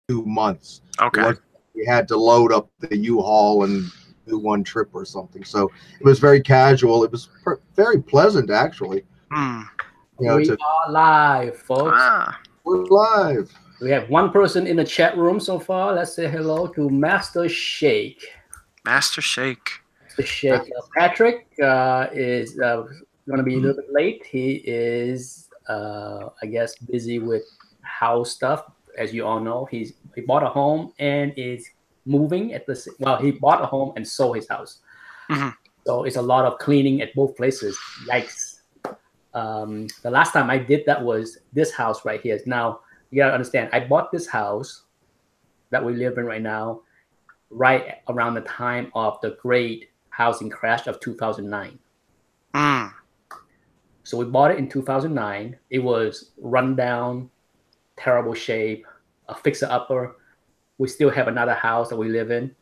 months. Okay. We had to load up the U-Haul and do one trip or something. So it was very casual. It was very pleasant, actually. Hmm. We are live, folks. We're live. We have one person in the chat room so far. Let's say hello to Master Shake. Master Shake. Patrick is going to be a little bit late. He is, I guess, busy with house stuff. As you all know, he bought a home and is moving at the he bought a home and sold his house. Mm-hmm. So it's a lot of cleaning at both places. Yikes. The last time I did that was this house right here. Now, you got to understand, I bought this house that we live in right now right around the time of the great housing crash of 2009. So we bought it in 2009. It was run down, terrible shape, a fixer-upper. We still have another house that we live in.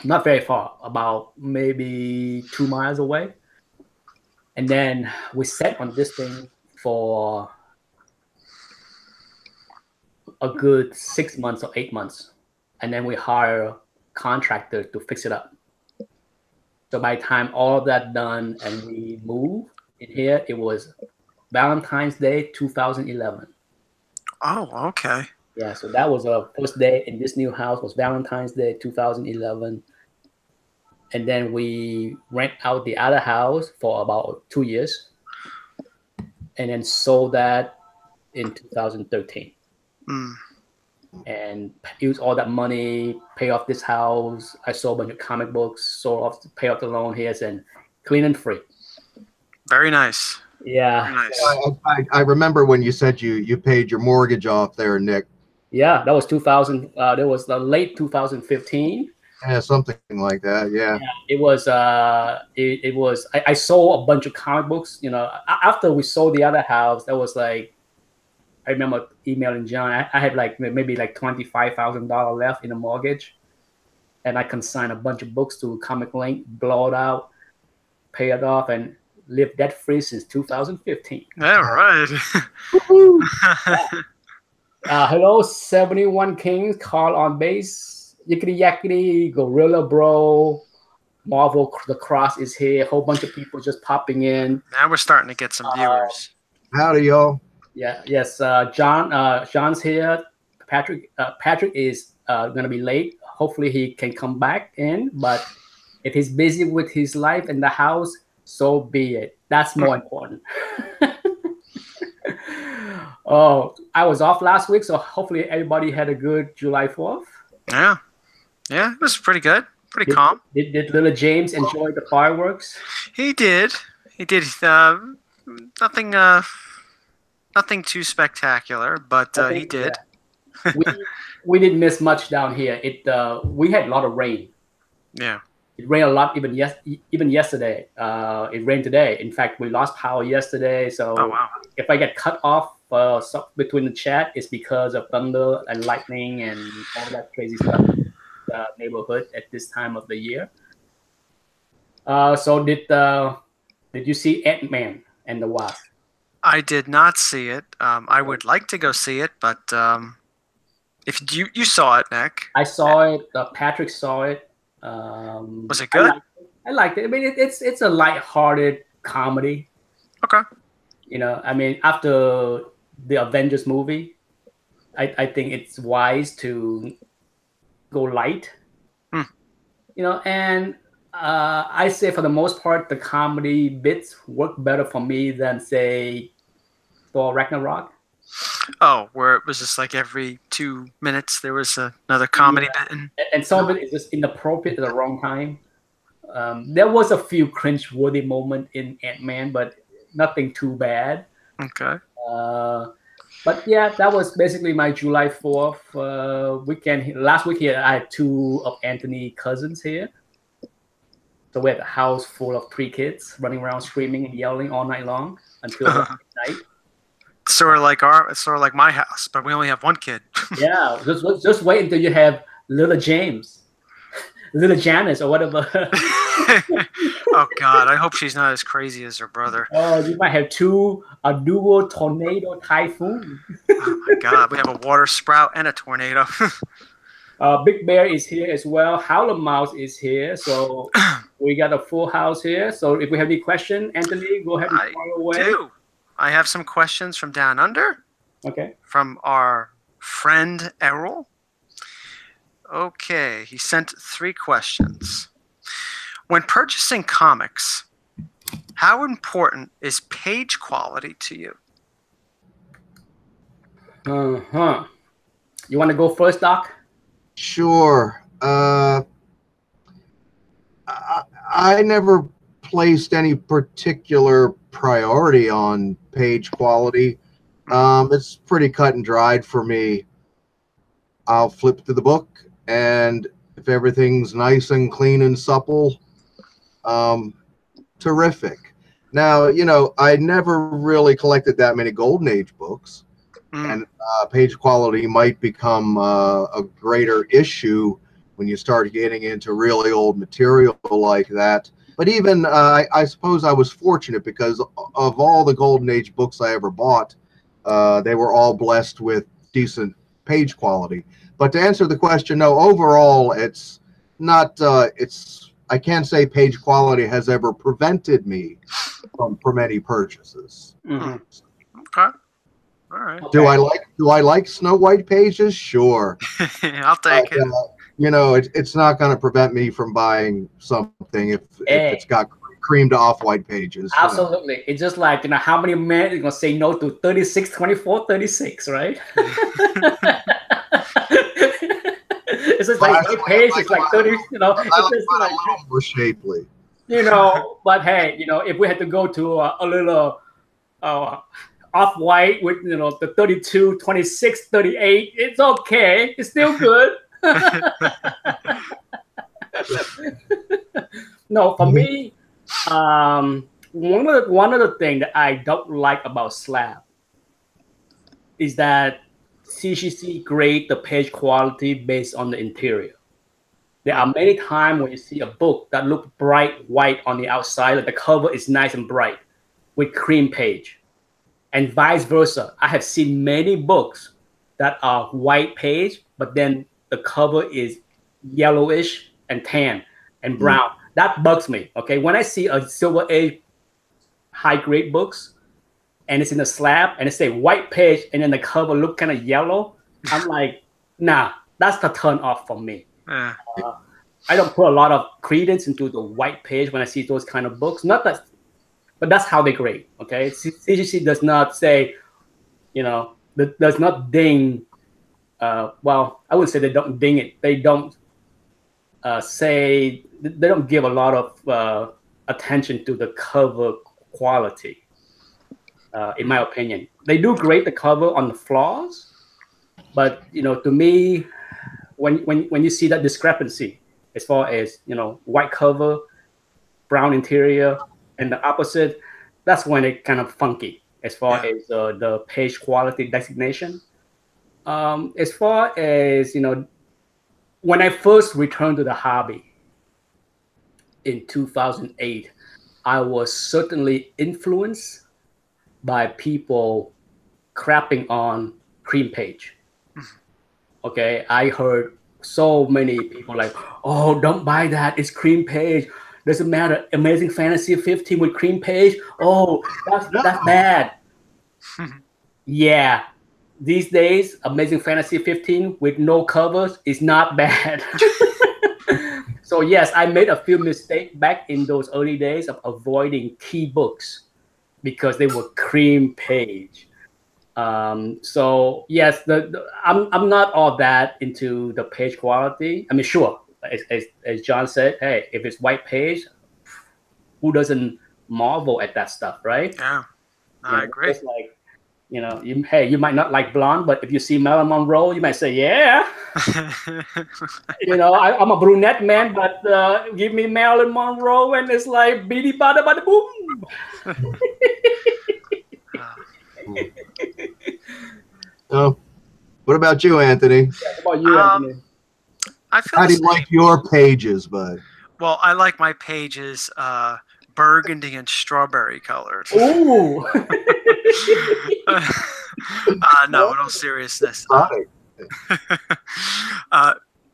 Not very far, about maybe 2 miles away. And then we sat on this thing for a good 6 months or 8 months. And then we hire a contractor to fix it up. So by the time all of that done and we moved in here, it was Valentine's Day 2011. Oh, okay. Yeah, so that was our first day in this new house was Valentine's Day 2011. And then we rent out the other house for about 2 years. And then sold that in 2013. And use all that money, pay off this house. I sold a bunch of comic books, pay off the loan here, and clean and free. Very nice. Yeah. Very nice. I remember when you said you paid your mortgage off there, Nick. Yeah, that was 2000. That was the late 2015. Yeah, something like that. Yeah. It was. It was. I sold a bunch of comic books. You know, after we sold the other house, that was like. I remember emailing John. I had like maybe like $25,000 left in the mortgage, and I consigned a bunch of books to Comic Link, blow it out, pay it off, and live debt free since 2015. All right. Hello, 71 Kings, Carl on bass, Yickety Yakety, Gorilla Bro, Marvel the Cross is here. A whole bunch of people just popping in. Now we're starting to get some viewers. Howdy, y'all. Yeah, yes. John's here. Patrick is going to be late. Hopefully he can come back in. But if he's busy with his life in the house, so be it. That's more important. Oh, I was off last week, so hopefully everybody had a good July 4th. Yeah, it was pretty good. Pretty calm. Did little James enjoy the fireworks? He did. Nothing too spectacular, but he did. Yeah. we didn't miss much down here. We had a lot of rain. Yeah. It rained a lot even yesterday. It rained today. In fact, we lost power yesterday. So if I get cut off between the chat, it's because of thunder and lightning and all that crazy stuff in the neighborhood at this time of the year. So did you see Ant-Man and the Wasp? I did not see it. I would like to go see it, but if you saw it, Nick. I saw it. Patrick saw it. Was it good? I liked it. I mean, it's a light-hearted comedy. Okay. You know, I mean, after the Avengers movie, I think it's wise to go light. You know, and I say for the most part, the comedy bits work better for me than, say, Thor Ragnarok. Oh, where it was just like every 2 minutes there was another comedy bit. And some of it is just inappropriate at the wrong time. There was a few cringe-worthy moments in Ant-Man, but nothing too bad. Okay. But yeah, that was basically my July 4th weekend. Last week here, I had 2 of Anthony's cousins here. So we had a house full of 3 kids running around screaming and yelling all night long until midnight. Sort of like my house, but we only have 1 kid. Yeah, just wait until you have little James. little Janice or whatever. Oh God, I hope she's not as crazy as her brother. Oh, you might have a dual tornado typhoon. Oh my God, we have a water sprout and a tornado. Big Bear is here as well. Howler Mouse is here. So we got a full house here. So if we have any question, Anthony, go ahead and fire away. I have some questions from Down Under. Okay. From our friend Errol. Okay, he sent 3 questions. When purchasing comics, how important is page quality to you? You want to go first, Doc? Sure. I never placed any particular priority on page quality. It's pretty cut and dried for me. I'll flip through the book, and if everything's nice and clean and supple, terrific. Now, you know, I never really collected that many Golden Age books, and page quality might become a greater issue when you start getting into really old material like that. But even, I suppose I was fortunate because of all the Golden Age books I ever bought, they were all blessed with decent page quality. But to answer the question, no, overall, it's not, I can't say page quality has ever prevented me from any purchases. Mm-hmm. Okay. All right. Do I like Snow White pages? Sure. I'll take it. You know, it's not going to prevent me from buying something if it's got creamed off-white pages. Absolutely. You know. It's just like, you know, how many men are going to say no to 36, 24, 36, right? It's just like white page. It's like 30, you know. It's just like, a little more shapely. You know, but hey, you know, if we had to go to a little off-white with, you know, the 32, 26, 38, it's okay. It's still good. No, for me, one of the things that I don't like about Slab is that CGC grade the page quality based on the interior. There are many times when you see a book that looks bright white on the outside, like the cover is nice and bright with cream page, and vice versa. I have seen many books that are white page, but then the cover is yellowish and tan and brown. That bugs me. Okay, when I see a Silver Age high grade books and it's in a slab and it say white page and then the cover look kind of yellow, I'm like, nah, that's the turn off for me. I don't put a lot of credence into the white page when I see those kind of books. Not that, but that's how they grade. Okay, CGC does not say, you know, does not ding. Well, I would say they don't ding it. They don't say, they don't give a lot of attention to the cover quality, in my opinion. They do grade the cover on the flaws, but, you know, to me, when you see that discrepancy as far as, you know, white cover, brown interior, and the opposite, that's when it kind of funky as far as the page quality designation. As far as, you know, when I first returned to the hobby in 2008, I was certainly influenced by people crapping on cream page. Okay, I heard so many people like, oh, don't buy that, it's cream page. Doesn't matter, Amazing Fantasy 15 with cream page. Oh, that's bad. Yeah. These days, Amazing Fantasy 15 with no covers is not bad. So yes, I made a few mistakes back in those early days of avoiding key books because they were cream page. So yes, I'm not all that into the page quality. I mean, sure, as John said, hey, if it's white page, who doesn't marvel at that stuff, right? Yeah, I agree. Just like, you know, you might not like blonde, but if you see Marilyn Monroe, you might say, yeah. You know, I'm a brunette man, but give me Marilyn Monroe and it's like beady bada bada boom. Oh, what about you, Anthony? Yeah, what about you, Anthony? I feel How the do you like same. your pages, bud? Well, I like my pages burgundy and strawberry colored. Ooh. No, in all seriousness. Exotic.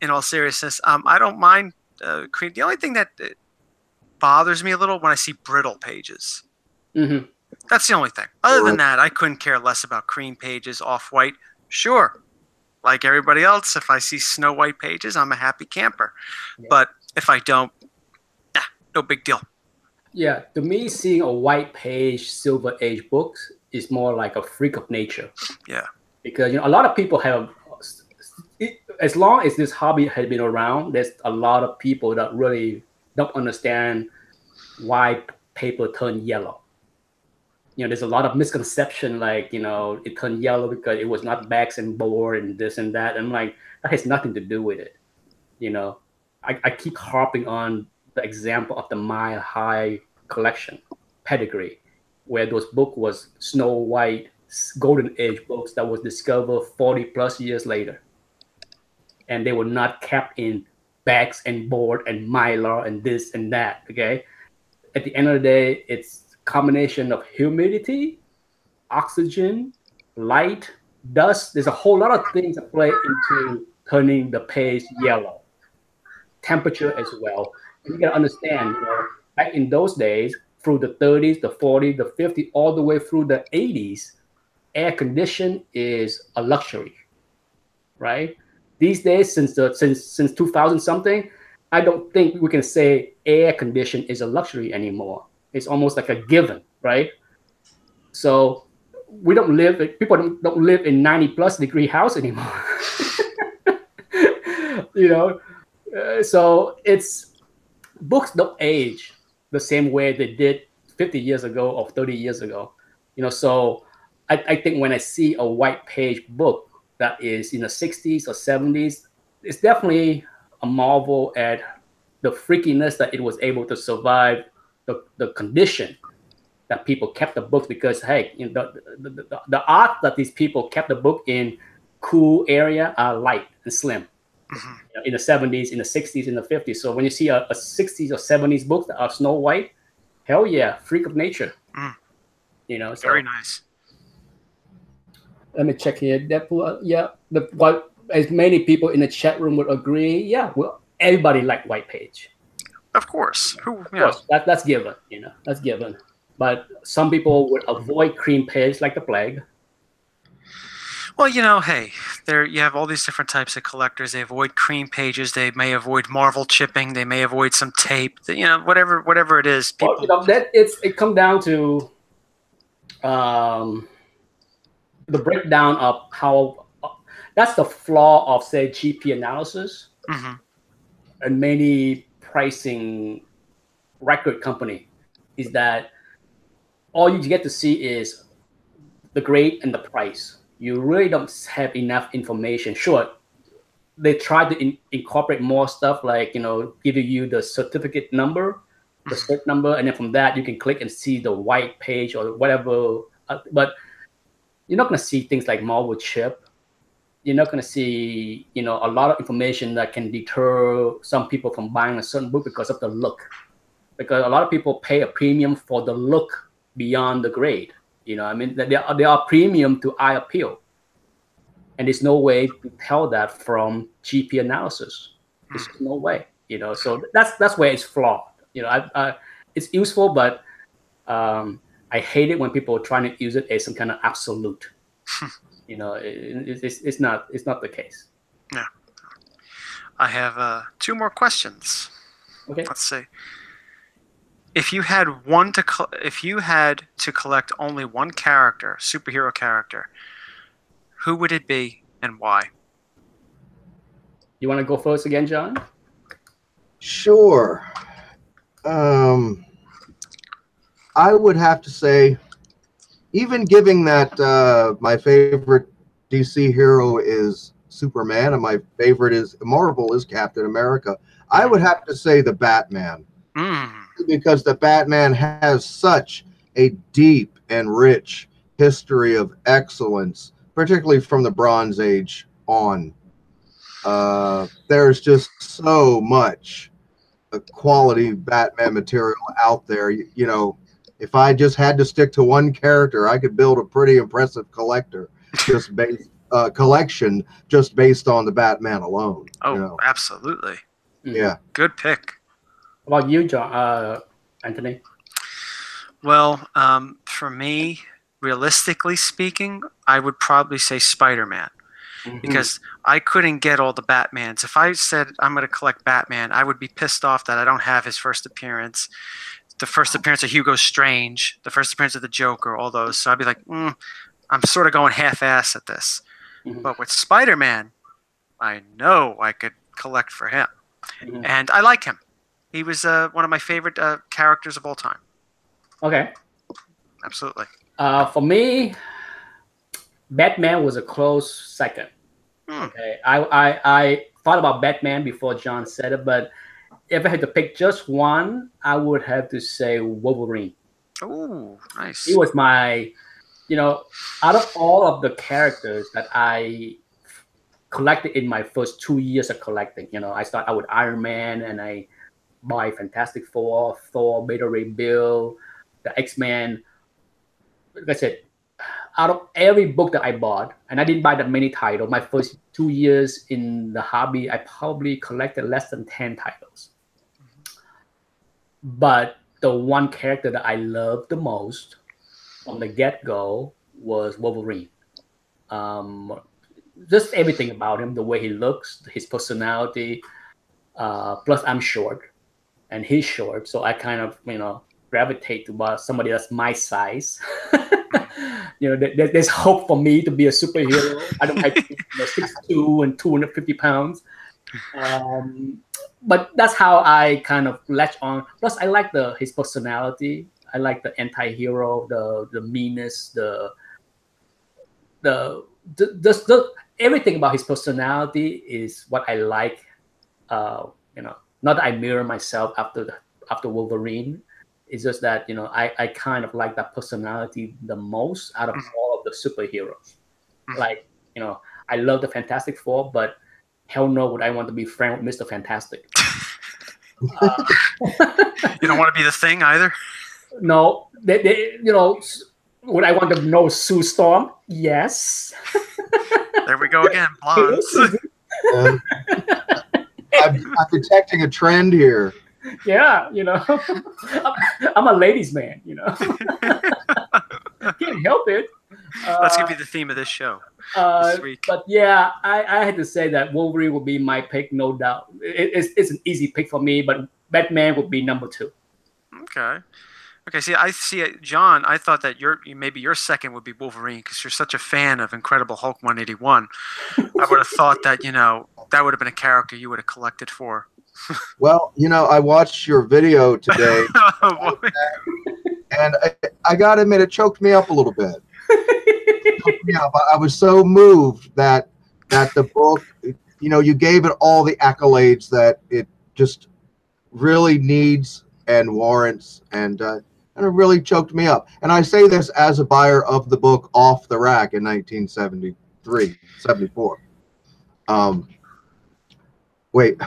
In all seriousness, I don't mind cream. The only thing that bothers me a little when I see brittle pages. Mm-hmm. That's the only thing. Other than that, I couldn't care less about cream pages, off-white. Sure, like everybody else, if I see snow white pages, I'm a happy camper. Yeah. But if I don't, no big deal. Yeah, to me, seeing a white page Silver Age books is more like a freak of nature. Yeah. Because a lot of people have, as long as this hobby has been around, there's a lot of people that really don't understand why paper turned yellow. There's a lot of misconception, like, it turned yellow because it was not bags and board and this and that. And I'm like, that has nothing to do with it. I keep harping on the example of the Mile High collection, Pedigree, where those book was Snow White, Golden Age books that was discovered 40 plus years later. And they were not kept in bags and board and mylar and this and that, okay? At the end of the day, it's combination of humidity, oxygen, light, dust. There's a whole lot of things that play into turning the page yellow. Temperature as well. And you gotta understand, back in those days, through the 30s, the 40s, the 50s, all the way through the 80s, air condition is a luxury, right? These days, since 2000 something, I don't think we can say air condition is a luxury anymore. It's almost like a given, right? So people don't live in 90 plus degree house anymore. So it's books don't age the same way they did 50 years ago or 30 years ago. So I think when I see a white page book that is in the 60s or 70s, it's definitely a marvel at the freakiness that it was able to survive the condition that people kept the books, because hey, the art that these people kept the book in cool area are light and slim. Mm-hmm. In the 70s, in the 60s, in the 50s. So when you see a 60s or 70s book that are Snow White, hell yeah, freak of nature. So, very nice. Let me check here. What as many people in the chat room would agree. Yeah, well, everybody like white page. Of course. Of course, that's given. That's given. But some people would avoid cream page like the plague. Well, hey, you have all these different types of collectors. They avoid cream pages. They may avoid Marvel chipping. They may avoid some tape. Whatever it is. People... Well, it comes down to the breakdown of how that's the flaw of, say, GP analysis and many pricing record company, is that all you get to see is the grade and the price. You really don't have enough information. Sure, they try to incorporate more stuff, like, giving you the certificate number, the cert number, and then from that you can click and see the white page or whatever. But you're not going to see things like Marvel chip. You're not going to see, a lot of information that can deter some people from buying a certain book because of the look. Because a lot of people pay a premium for the look beyond the grade. They are premium to eye appeal. And there's no way to tell that from GP analysis. There's no way, So that's where it's flawed. It's useful, but I hate it when people are trying to use it as some kind of absolute. It's not the case. Yeah. I have 2 more questions. Okay. Let's see. If you had to collect only one character, superhero character, who would it be and why? You want to go first again, John? Sure. I would have to say, even giving that my favorite DC hero is Superman and my favorite is Marvel is Captain America, I would have to say the Batman. Because the Batman has such a deep and rich history of excellence, particularly from the Bronze Age on. There's just so much quality Batman material out there. You know, if I just had to stick to one character, I could build a pretty impressive collector collection just based on the Batman alone. Oh, you know? Absolutely. Yeah. Good pick. How about you, John, Anthony? Well, for me, realistically speaking, I would probably say Spider-Man. Because I couldn't get all the Batmans. If I said I'm going to collect Batman, I would be pissed off that I don't have his first appearance, the first appearance of Hugo Strange, the first appearance of the Joker, all those. So I'd be like, I'm sort of going half-ass at this. But with Spider-Man, I know I could collect for him. And I like him. He was one of my favorite characters of all time. Okay. Absolutely. For me, Batman was a close second. Okay, I thought about Batman before John said it, but if I had to pick just one, I would have to say Wolverine. Oh, nice. He was my, out of all of the characters that I collected in my first 2 years of collecting, I started out with Iron Man, and I buy Fantastic Four, Thor, Beta Ray Bill, the X-Men. Like I said, out of every book that I bought, and I didn't buy that many titles, my first 2 years in the hobby, I probably collected less than 10 titles. But the one character that I loved the most from the get-go was Wolverine. Just everything about him, the way he looks, his personality. Plus, I'm short, and he's short, so I kind of, gravitate to somebody that's my size. There's hope for me to be a superhero. I don't have to be 6'2" and 250 pounds. But that's how I kind of latch on. Plus, I like his personality. I like the anti-hero, the meanness, the everything about his personality is what I like. Not that I mirror myself after Wolverine. It's just that, I kind of like that personality the most out of all of the superheroes. Like, I love the Fantastic Four, but hell no would I want to be friends with Mr. Fantastic. You don't want to be the Thing either? No. Would I want to know Sue Storm? Yes. There we go again, blondes. I'm detecting a trend here. Yeah, I'm a ladies' man, Can't help it. That's going to be the theme of this show this week. But yeah, I had to say that Wolverine would be my pick, no doubt. It's an easy pick for me, but Batman would be number 2. Okay, see, John, I thought that maybe your second would be Wolverine because you're such a fan of Incredible Hulk 181. I would have thought that, that would have been a character you would have collected for. Well, I watched your video today, and I got to admit, it choked me up a little bit. I was so moved that the book, you gave it all the accolades that it just really needs and warrants, and it really choked me up. And I say this as a buyer of the book off the rack in 1973, 74. Wait.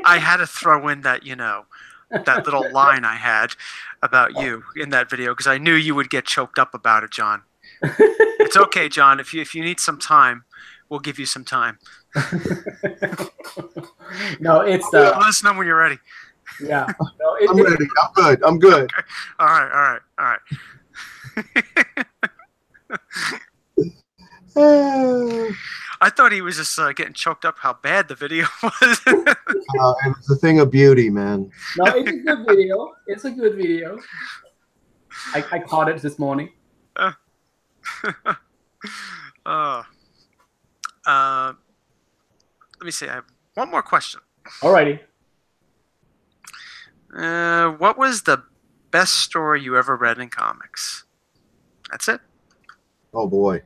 I had to throw in that, that little line I had about you in that video because I knew you would get choked up about it, John. It's okay, John. If you need some time, we'll give you some time. No, it's let us know when you're ready. Yeah. No, I'm ready. I'm good. Okay. All right. I thought he was just getting choked up how bad the video was. It was a thing of beauty, man. No, it's a good video. I caught it this morning. Let me see. I have one more question. Alrighty. What was the best story you ever read in comics? That's it. Oh boy.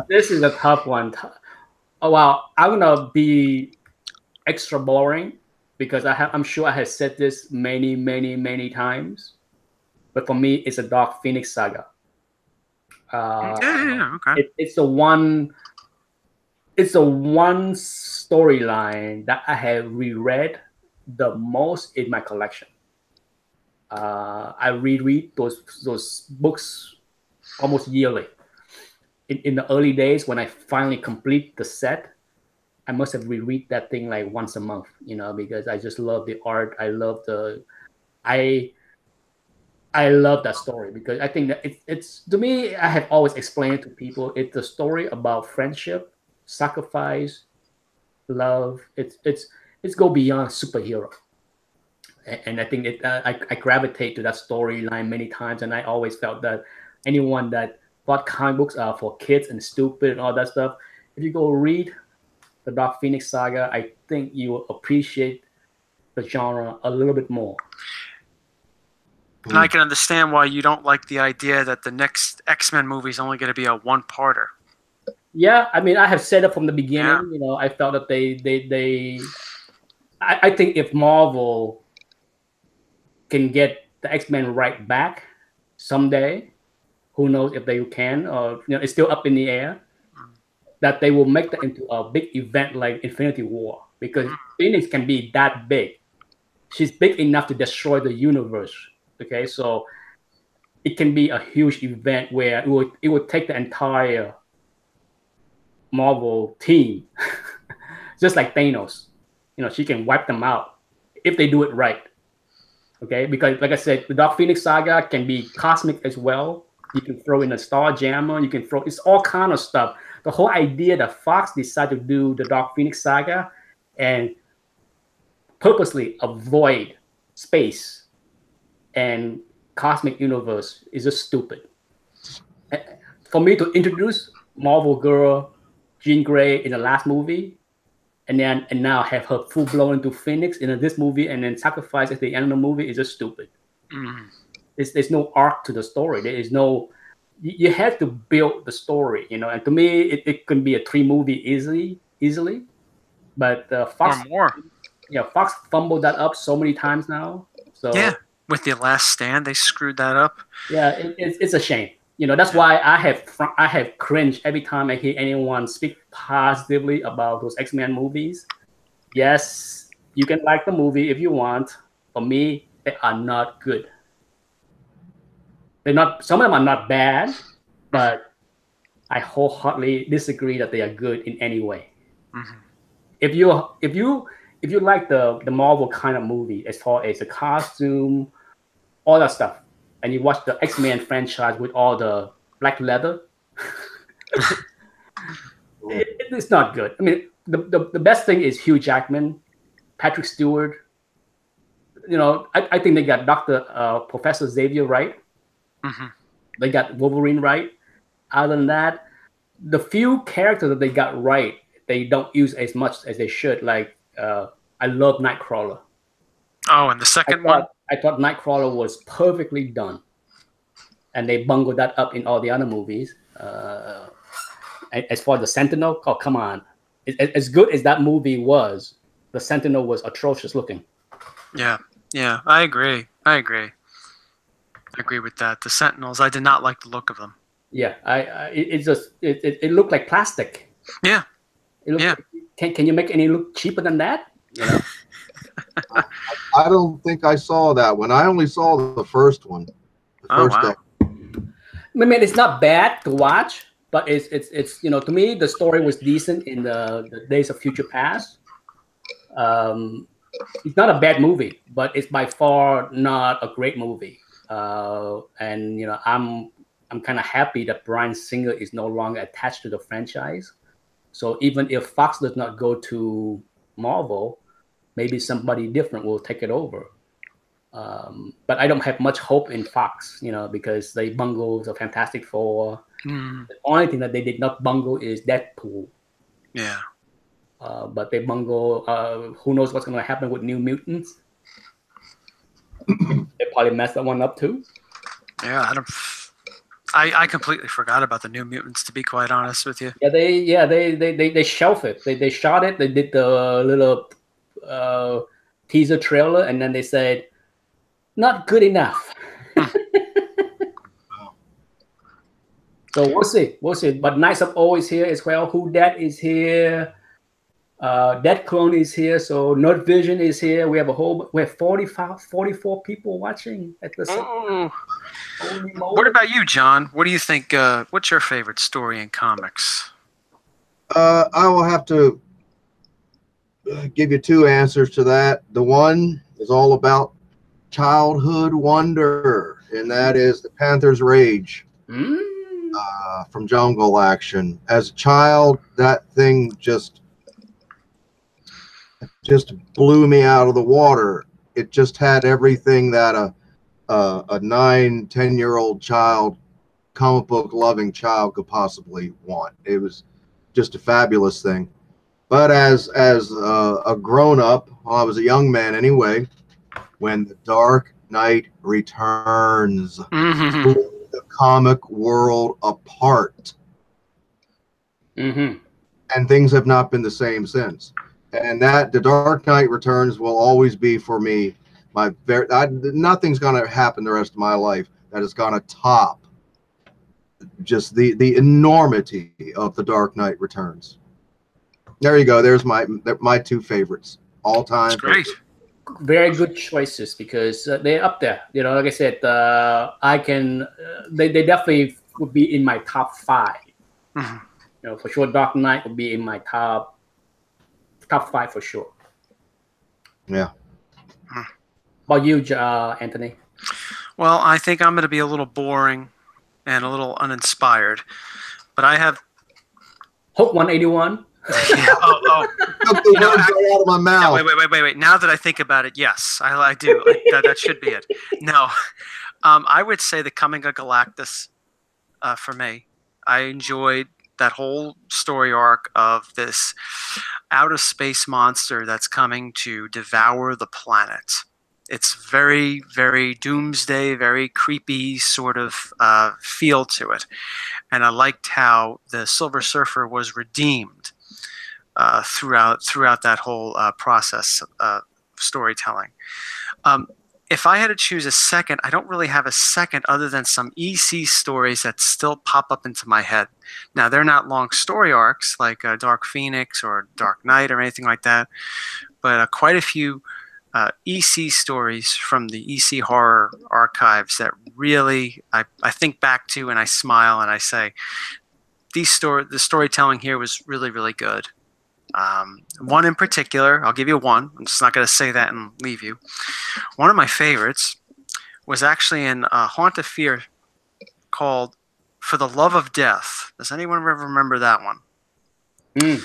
This is a tough one. Oh wow, I'm gonna be extra boring because I'm sure I have said this many times. But for me, it's a Dark Phoenix saga. Okay. It's the one. It's the one storyline that I have reread the most in my collection. I reread those books almost yearly. In the early days, when I finally complete the set, I must have reread that thing like once a month, because I just love the art. I love that story because I think that it's to me. I have always explained it to people. It's a story about friendship, sacrifice, love. It's go beyond superhero, and I think I gravitate to that storyline many times, and I always felt that anyone that thought comic books are for kids and stupid and all that stuff, if you go read the Dark Phoenix saga, I think you will appreciate the genre a little bit more. And I can understand why you don't like the idea that the next X-Men movie is only going to be a one-parter. Yeah, I mean, I have said it from the beginning. Yeah. I felt that I think if Marvel can get the X-Men right back someday, who knows if they can, or it's still up in the air, that they will make that into a big event like Infinity War, because Phoenix can be that big. She's big enough to destroy the universe. Okay, so it can be a huge event where it would take the entire Marvel team, just like Thanos. She can wipe them out if they do it right. Okay, because like I said, the Dark Phoenix saga can be cosmic as well. You can throw in a Star Jammer. You can it's all kind of stuff. The whole idea that Fox decided to do the Dark Phoenix saga and purposely avoid space and cosmic universe is just stupid. For me to introduce Marvel Girl, Jean Grey in the last movie, and now have her full blown into Phoenix in this movie, and then sacrifice at the end of the movie is just stupid. There's no arc to the story. There is no. You have to build the story, And to me, it can be a 3-movie easily, but Fox or more. Yeah, Fox fumbled that up so many times now. So yeah. With The Last Stand, they screwed that up. Yeah, it's a shame. That's why I have cringed every time I hear anyone speak positively about those X-Men movies. Yes, you can like the movie if you want. For me, they are not good. They're not. Some of them are not bad, but I wholeheartedly disagree that they are good in any way. Mm-hmm. If you like the Marvel kind of movie, as far as the costume, all that stuff, and you watch the X-Men franchise with all the black leather, it's not good. I mean, the best thing is Hugh Jackman, Patrick Stewart. I think they got Professor Xavier right. Mm-hmm. They got Wolverine right. Other than that, the few characters that they got right, they don't use as much as they should. Like, I love Nightcrawler. Oh, and the second one? I thought Nightcrawler was perfectly done. And they bungled that up in all the other movies. As for the Sentinel, oh, come on. As good as that movie was, the Sentinel was atrocious looking. Yeah, I agree with that. The Sentinels, I did not like the look of them. Yeah, it looked like plastic. Yeah. Can you make any look cheaper than that? I don't think I saw that one. I only saw the first one. Day. I mean, it's not bad to watch, but it's to me the story was decent in the Days of Future Past. It's not a bad movie, but it's by far not a great movie. And I'm kind of happy that Bryan Singer is no longer attached to the franchise. So even if Fox does not go to Marvel, maybe somebody different will take it over. But I don't have much hope in Fox, because they bungled the Fantastic Four. The only thing that they did not bungle is Deadpool. Yeah. But they bungle. Who knows what's going to happen with New Mutants? They probably messed that one up too. Yeah, I completely forgot about the New Mutants, to be quite honest with you. Yeah, they shelved it. They shot it. They did the little teaser trailer, and then they said, "Not good enough." So we'll see. We'll see. But Knights of O is here as well. Who Dat is here. Dead Clone is here. So Nerd Vision is here. We have 44 people watching at the same time. What about you, John? What do you think? What's your favorite story in comics? I will have to give you two answers to that. The one is all about childhood wonder, and that is The Panther's Rage from Jungle Action. As a child, that thing just blew me out of the water. It just had everything that a 9-10-year-old child, comic book loving child, could possibly want. It was just a fabulous thing. But as a grown up, well, I was a young man anyway, when The Dark Knight Returns blew the comic world apart, and things have not been the same since. And that The Dark Knight Returns will always be for me nothing's going to happen the rest of my life that is going to top just the enormity of The Dark Knight Returns. There you go. There's my two favorites all time. That's great. Very good choices because they're up there. You know, like I said, they definitely would be in my top 5. You know, for sure, Dark Knight would be in my top 5 for sure. Yeah. About you, Anthony? Well, I think I'm going to be a little boring and a little uninspired, but I have Hulk 181. Took the words right out of my mouth. No, wait. Now that I think about it, yes, I do. That should be it. No, I would say the Coming of Galactus for me. I enjoyed that whole story arc of this outer space monster that's coming to devour the planet. It's very, very doomsday, very creepy sort of feel to it. And I liked how the Silver Surfer was redeemed throughout that whole process of storytelling. If I had to choose a second, I don't really have a second other than some EC stories that still pop up into my head. Now, they're not long story arcs like Dark Phoenix or Dark Knight or anything like that, but quite a few EC stories from the EC horror archives that really I think back to and I smile and I say, the storytelling here was really, really good. One in particular, I'll give you one. I'm just not going to say that and leave you. One of my favorites was actually in Haunt of Fear called For the Love of Death. Does anyone ever remember that one?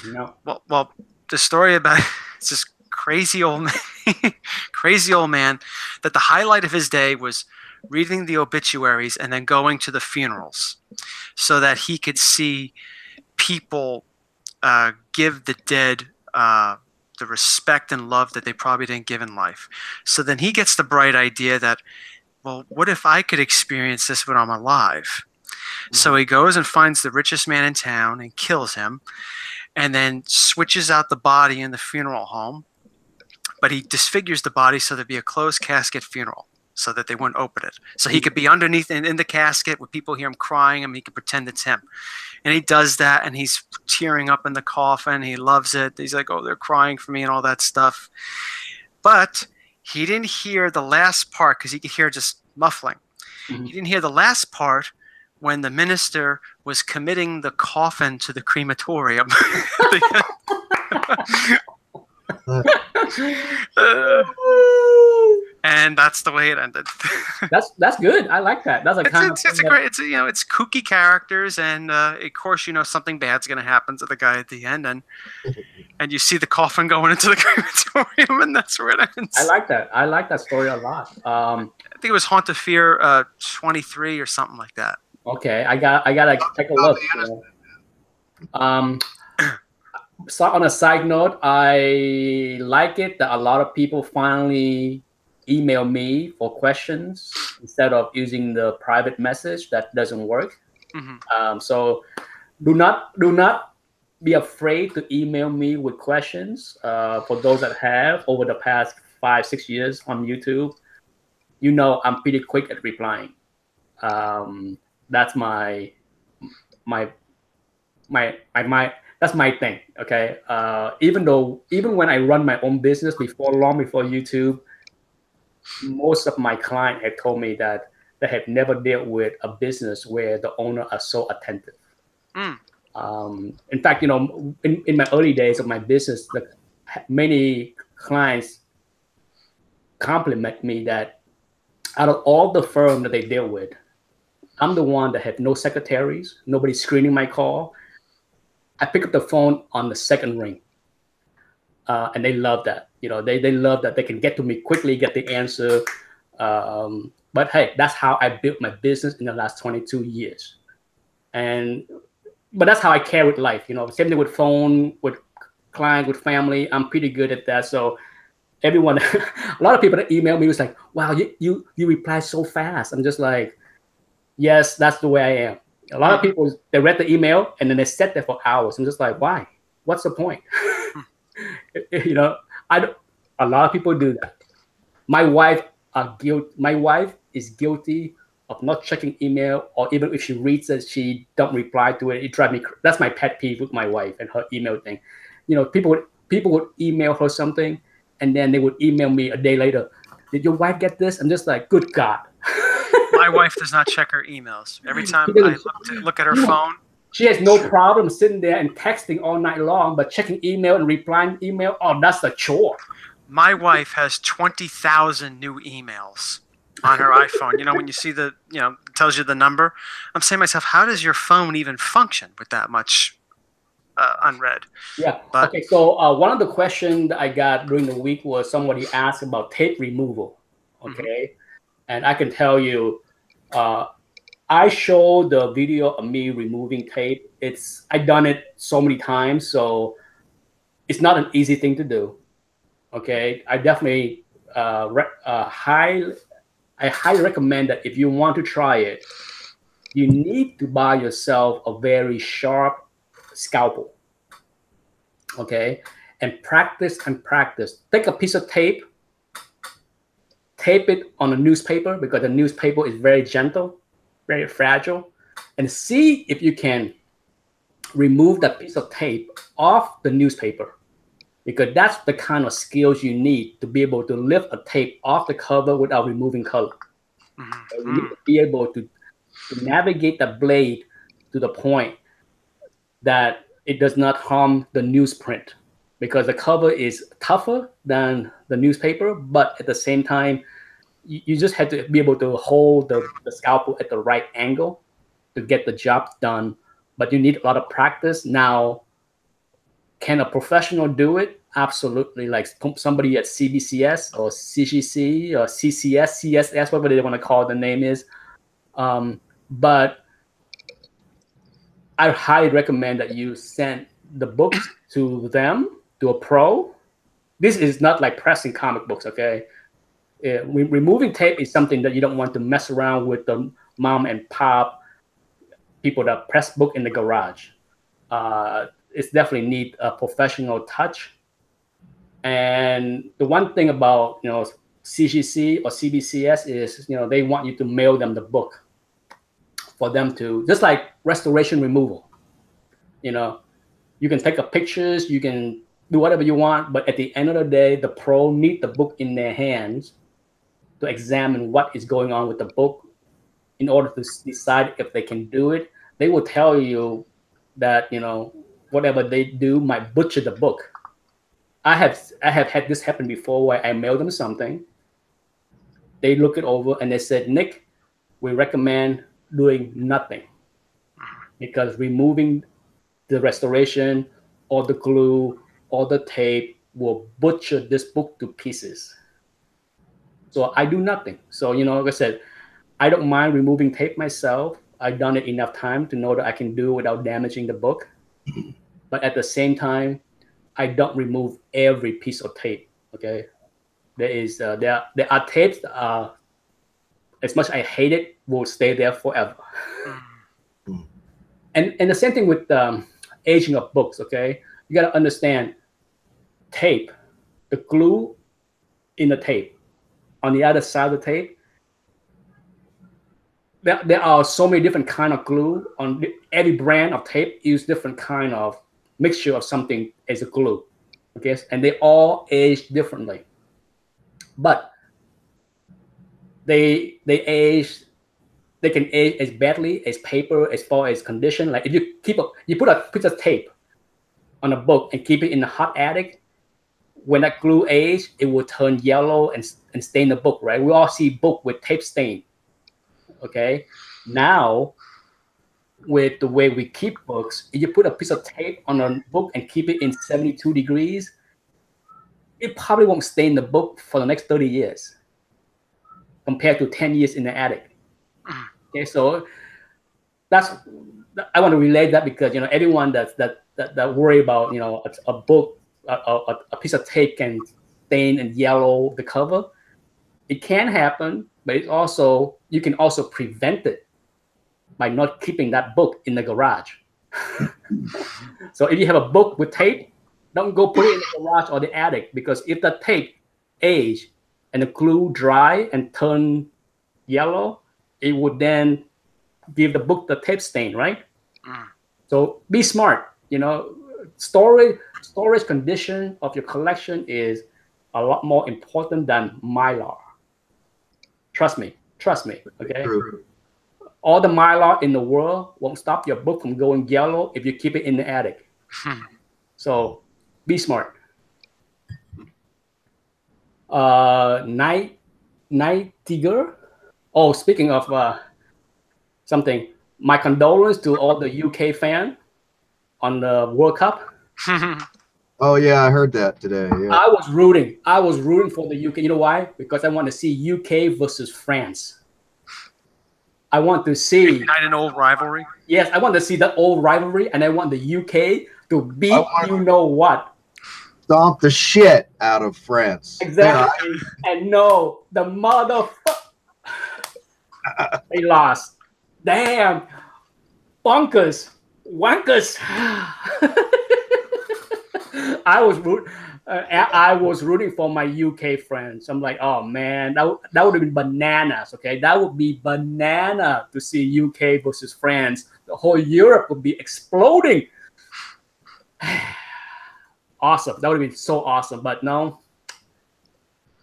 No. Well, the story about it's this crazy old man that the highlight of his day was reading the obituaries and then going to the funerals so that he could see people give the dead the respect and love that they probably didn't give in life. So then he gets the bright idea that, well, what if I could experience this when I'm alive? So he goes and finds the richest man in town and kills him and then switches out the body in the funeral home. But he disfigures the body so there'd be a closed casket funeral so that they wouldn't open it. So he could be underneath in the casket when people hear him crying and he could pretend it's him. And he does that and he's tearing up in the coffin. He loves it. He's like, oh, they're crying for me and all that stuff. But he didn't hear the last part because he could hear just muffling. He didn't hear the last part when the minister was committing the coffin to the crematorium. And that's the way it ended. That's good. I like that. That's it's kooky characters, and of course, something bad's going to happen to the guy at the end, and you see the coffin going into the crematorium, and that's where it ends. I like that. I like that story a lot. I think it was Haunt of Fear 23 or something like that. Okay, I gotta take a look. So on a side note, I like it that a lot of people finally email me for questions instead of using the private message that doesn't work. So do not be afraid to email me with questions. For those that have over the past 5-6 years on YouTube, I'm pretty quick at replying. That's my my that's my thing. Okay. Even when I run my own business long before YouTube, most of my clients have told me that they have never dealt with a business where the owner are so attentive. In fact, in my early days of my business, many clients compliment me that out of all the firms that they deal with, I'm the one that had no secretaries, nobody screening my call. I pick up the phone on the second ring. And they love that. They love that they can get to me quickly, get the answer. But hey, that's how I built my business in the last 22 years. But that's how I carried life. Same thing with phone, with clients, with family. I'm pretty good at that. So everyone, a lot of people that email me was like, wow, you reply so fast. I'm just like, yes, that's the way I am. A lot of people, they read the email and then they sat there for hours. I'm just like, why? What's the point? A lot of people do that. My wife is guilty of not checking email, or even if she reads it, she don't reply to it. It drives me. That's my pet peeve with my wife and her email thing. People would email her something, and then they would email me a day later. Did your wife get this? I'm just like, good God. My wife does not check her emails. Every time I look at her phone. She has no problem sitting there and texting all night long, but checking email and replying email, oh, that's a chore. My wife has 20,000 new emails on her iPhone. When you see it tells you the number. I'm saying to myself, how does your phone even function with that much unread? Yeah. Okay. So one of the questions I got during the week was somebody asked about tape removal. Okay. And I can tell you, I showed the video of me removing tape. I've done it so many times, so it's not an easy thing to do. Okay, I definitely highly recommend that if you want to try it, you need to buy yourself a very sharp scalpel. Okay, and practice and practice. Take a piece of tape it on a newspaper, because the newspaper is very gentle, very fragile, and see if you can remove that piece of tape off the newspaper, because that's the kind of skills you need to be able to lift a tape off the cover without removing color. You need to be able to navigate the blade to the point that it does not harm the newsprint, because the cover is tougher than the newspaper, but at the same time, you just have to be able to hold the scalpel at the right angle to get the job done. But you need a lot of practice. Now, can a professional do it? Absolutely. Like somebody at CBCS or CGC or CCS, CSS, whatever they want to call the name is. But I highly recommend that you send the books to them, to a pro. This is not like pressing comic books, okay? Removing tape is something that you don't want to mess around with the mom and pop people that press book in the garage. It's definitely need a professional touch. And the one thing about CGC or CBCS is they want you to mail them the book for them to, just like restoration removal. You can take pictures, you can do whatever you want, but at the end of the day, the pro need the book in their hands to examine what is going on with the book in order to decide if they can do it. They will tell you that whatever they do might butcher the book. I have had this happen before, where I mailed them something. They look it over and they said, Nick, we recommend doing nothing, because removing the restoration or the glue or the tape will butcher this book to pieces. So I do nothing. So, like I said, I don't mind removing tape myself. I've done it enough time to know that I can do it without damaging the book. But at the same time, I don't remove every piece of tape. Okay, there are tapes that are, as much as I hate it, will stay there forever. And the same thing with aging of books. Okay, you got to understand, tape, the glue in the tape, on the other side of the tape, there are so many different kind of glue. On every brand of tape use different kind of mixture of something as a glue. Okay, and they all age differently, but they age. They can age as badly as paper as far as condition. Like if you put a piece of tape on a book and keep it in a hot attic, when that glue age, it will turn yellow and stain the book, right? We all see book with tape stain. Okay, now with the way we keep books, if you put a piece of tape on a book and keep it in 72 degrees, it probably won't stain the book for the next 30 years compared to 10 years in the attic. Okay, so I want to relate that because everyone that worry about a book, a piece of tape can stain and yellow the cover. It can happen, but it's also you can also prevent it by not keeping that book in the garage. So if you have a book with tape, don't go put it in the garage or the attic, because if the tape age and the glue dry and turn yellow, it would then give the book the tape stain, right? So be smart. Storage condition of your collection is a lot more important than Mylar. Trust me. Okay. True. All the Mylar in the world won't stop your book from going yellow if you keep it in the attic. So be smart. Nightingale. Oh, speaking of something, my condolences to all the UK fan on the World Cup. Oh yeah, I heard that today. Yeah. I was rooting for the UK. You know why? Because I want to see UK versus France. I want to see an old rivalry. Yes, I want to see that old rivalry, and I want the UK to beat what. Stomp the shit out of France. Exactly. And no, the they lost. Damn. Bonkers. Wankers. I was rooting for my UK friends. I'm like, oh man, that would have been bananas. Okay, that would be banana to see UK versus France. The whole Europe would be exploding. Awesome. That would have been so awesome. But no,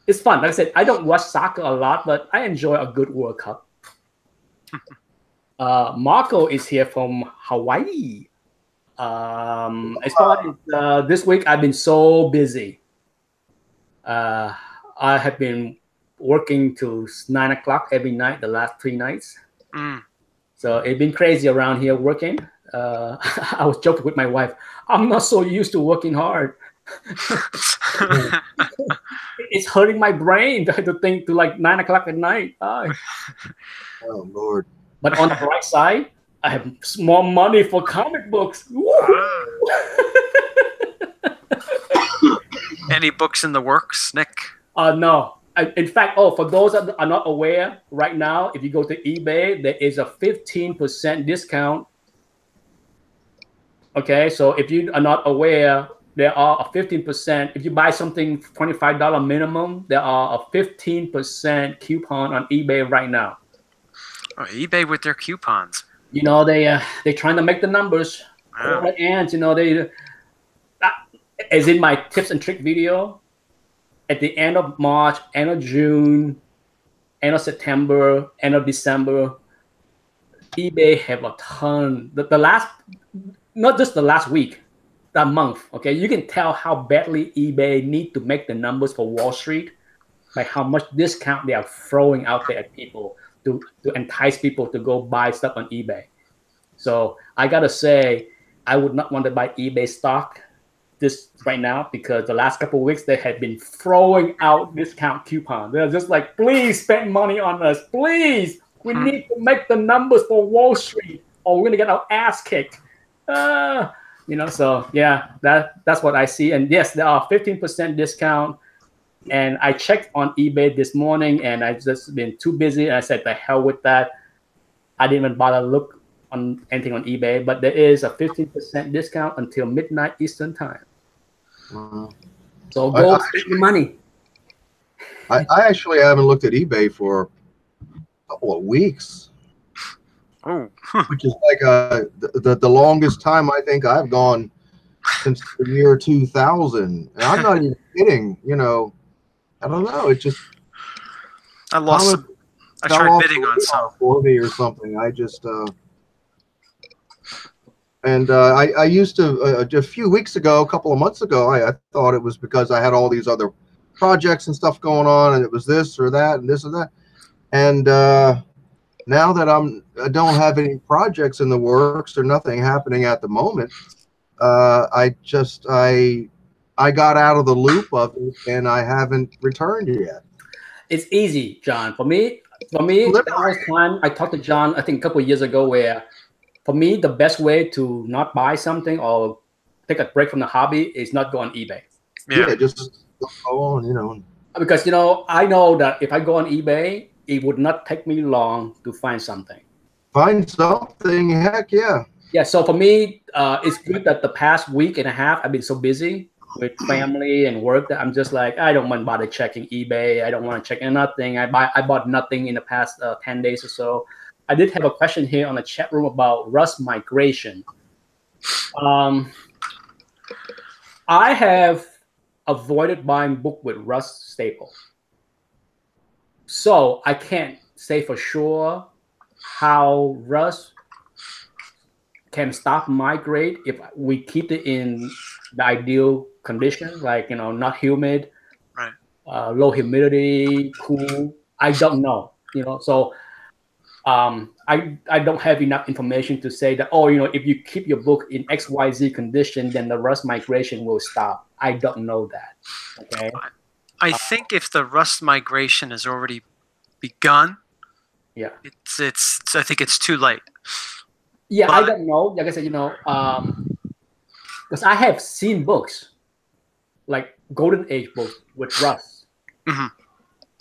it's fun. Like I said, I don't watch soccer a lot, but I enjoy a good World Cup. Marco is here from Hawaii. As far as this week, I've been so busy. I have been working till 9 o'clock every night, the last 3 nights. So it's been crazy around here working. I was joking with my wife. I'm not so used to working hard. It's hurting my brain to think to like 9 o'clock at night. Oh Lord. But on the bright side, I have more money for comic books. Any books in the works, Nick? No. In fact, for those that are not aware, right now, if you go to eBay, there is a 15% discount. Okay, so if you are not aware, there are a 15%. If you buy something $25 minimum, there are a 15% coupon on eBay right now. Oh, eBay with their coupons. They're trying to make the numbers. Wow. And they, as in my tips and trick video, at the end of March, end of June, end of September, end of December, eBay have a ton. The last, not just the last week, that month. Okay, you can tell how badly eBay need to make the numbers for Wall Street, like how much discount they are throwing out there at people to entice people to go buy stuff on eBay. So I gotta say, I would not want to buy eBay stock this right now, because the last couple of weeks they had been throwing out discount coupons. They're just like, please spend money on us, please. We need to make the numbers for Wall Street, or we're gonna get our ass kicked. So yeah, that's what I see. And yes, there are 15% discount. And I checked on eBay this morning, and I've just been too busy. And I said, the hell with that. I didn't even bother look on anything on eBay, but there is a 15% discount until midnight Eastern time. So go spend your money. I actually haven't looked at eBay for a couple of weeks. Oh. which is like the longest time I think I've gone since the year 2000. And I'm not even kidding. You know, I don't know. It just I lost some. I fell tried off bidding the on some. radar for me or something. I just I used to just a few weeks ago, a couple of months ago, I thought it was because I had all these other projects and stuff going on, and it was this or that and this or that. And now that I don't have any projects in the works or nothing happening at the moment, I got out of the loop of it, and I haven't returned yet. It's easy, John. For me, that was time I talked to John, I think a couple of years ago, where for me, the best way to not buy something or take a break from the hobby is not go on eBay. Yeah, just go on, you know. Because, you know, I know that if I go on eBay, it would not take me long to find something. Find something, heck yeah. Yeah, so for me, it's good that the past week and a half, I've been so busy with family and work that I'm just like, I don't want to bother checking eBay. I don't want to check nothing. I bought nothing in the past 10 days or so. I did have a question here on the chat room about Rust migration. I have avoided buying book with Rust staple. So I can't say for sure how Rust can stop migrate if we keep it in the ideal condition, like, you know, not humid, right, low humidity, cool. I don't know, you know, so I don't have enough information to say that, oh, you know, if you keep your book in XYZ condition, then the Rust migration will stop. I don't know that. Okay. I think if the Rust migration has already begun, yeah, I think it's too late. Yeah, but I don't know. Like I said, you know, because I have seen books like Golden Age books with Rust,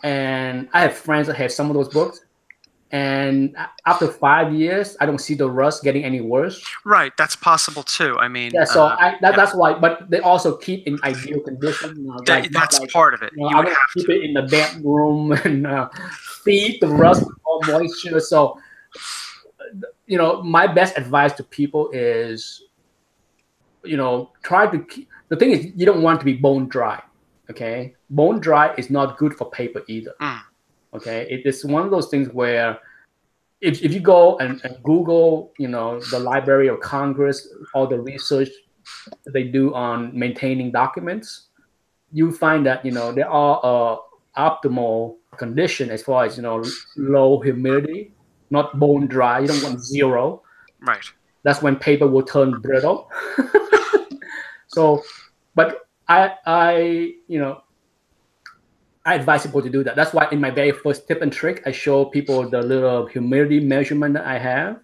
and I have friends that have some of those books. And after 5 years, I don't see the Rust getting any worse. Right, that's possible too. I mean, yeah. So that's why. But they also keep in ideal condition. You know, that's part of it. You know, I would keep it in the damp room and feed the Rust all moisture. So, you know, my best advice to people is, you know, try to keep. The thing is, you don't want to be bone dry. Okay, bone dry is not good for paper either. Okay, it is one of those things where if you go and Google, you know, the Library of Congress, all the research they do on maintaining documents, you find that, you know, there are optimal condition as far as, you know, low humidity, not bone dry. You don't want zero. Right. That's when paper will turn brittle. So, but I you know, I advise people to do that. That's why in my very first tip and trick, I show people the little humidity measurement that I have.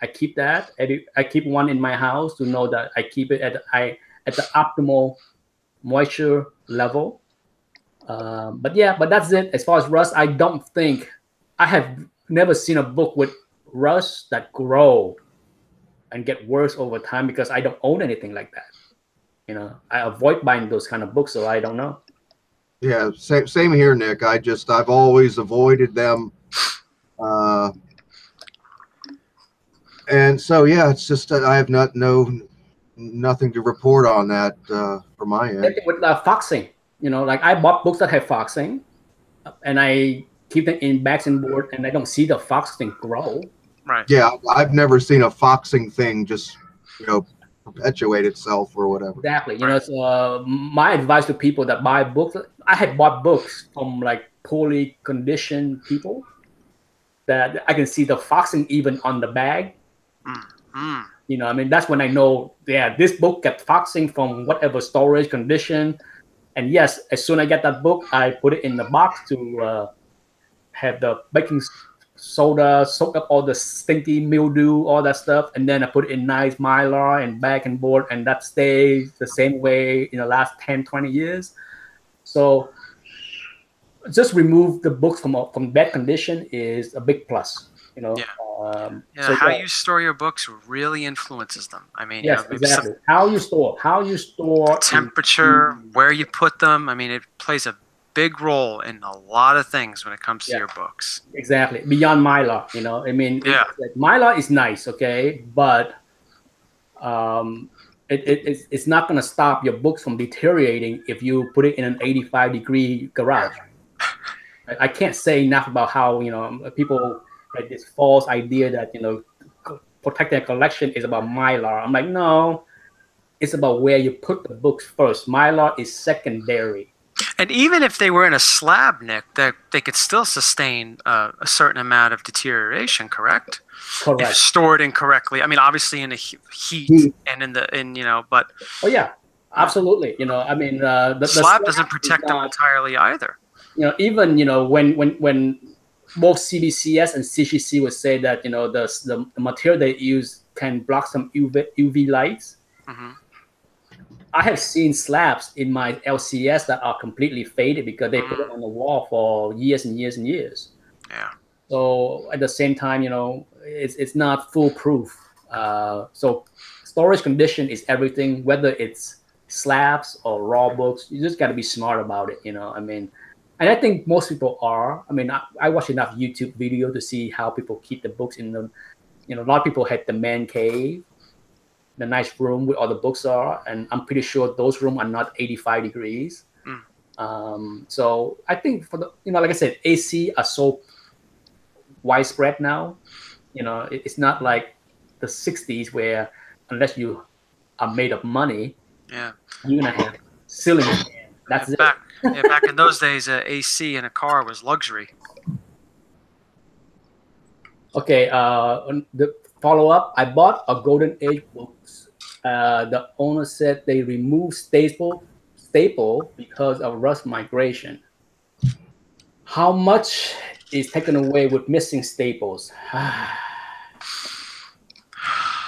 I keep that. I keep one in my house to know that I keep it at the optimal moisture level. But that's it. As far as Rust, I don't think I have never seen a book with Rust that grow and get worse over time because I don't own anything like that. You know, I avoid buying those kind of books, so I don't know. Yeah, same here, Nick. I've always avoided them, and so yeah, it's just I have nothing to report on that from my end. With foxing, you know, like I bought books that have foxing, and I keep them in bags and board, and I don't see the foxing grow. Right. Yeah, I've never seen a foxing thing just, you know, perpetuate itself or whatever. Exactly. You know, so my advice to people that buy books, I had bought books from like poorly conditioned people that I can see the foxing even on the bag. You know, I mean, that's when I know, yeah, this book got foxing from whatever storage condition. And yes, as soon as I get that book, I put it in the box to have the baking soda soak up all the stinky mildew, all that stuff, and then I put it in nice Mylar and bag and board, and that stays the same way in the last 10-20 years. So just remove the books from bad condition is a big plus, you know. So how you store your books really influences them. I mean, yes, you know, exactly. How you store temperature, where you put them. I mean, it plays a big role in a lot of things when it comes to your books. Exactly. Beyond Mylar, you know, I mean, like, Mylar is nice, okay, but it's not going to stop your books from deteriorating if you put it in an 85-degree garage. I can't say enough about how, you know, people have this false idea that, you know, protecting a collection is about Mylar. I'm like, no, it's about where you put the books first. Mylar is secondary. And even if they were in a slab, Nick, that they could still sustain a certain amount of deterioration, correct? Correct. If stored incorrectly. I mean, obviously in the heat and you know, but. Oh yeah, absolutely. You know, I mean, the slab doesn't protect them entirely either. You know, even, you know, when both CBCS and CGC would say that, you know, the material they use can block some UV lights. Mm-hmm. I have seen slabs in my LCS that are completely faded because they put it on the wall for years and years and years. Yeah. So at the same time, you know, it's not foolproof. So storage condition is everything, whether it's slabs or raw books. You just got to be smart about it, you know. I mean, and I think most people are. I mean, I watch enough YouTube video to see how people keep the books in the, you know, a lot of people had the man cave, the nice room where all the books are, and I'm pretty sure those rooms are not 85 degrees. So I think for the, you know, like I said, AC are so widespread now. You know, it's not like the 60s where unless you are made of money, you're gonna have ceiling fan. That's it. Back in those days, AC in a car was luxury. Okay, the follow-up, I bought a Golden Age books. The owner said they removed staple because of rust migration. How much is taken away with missing staples?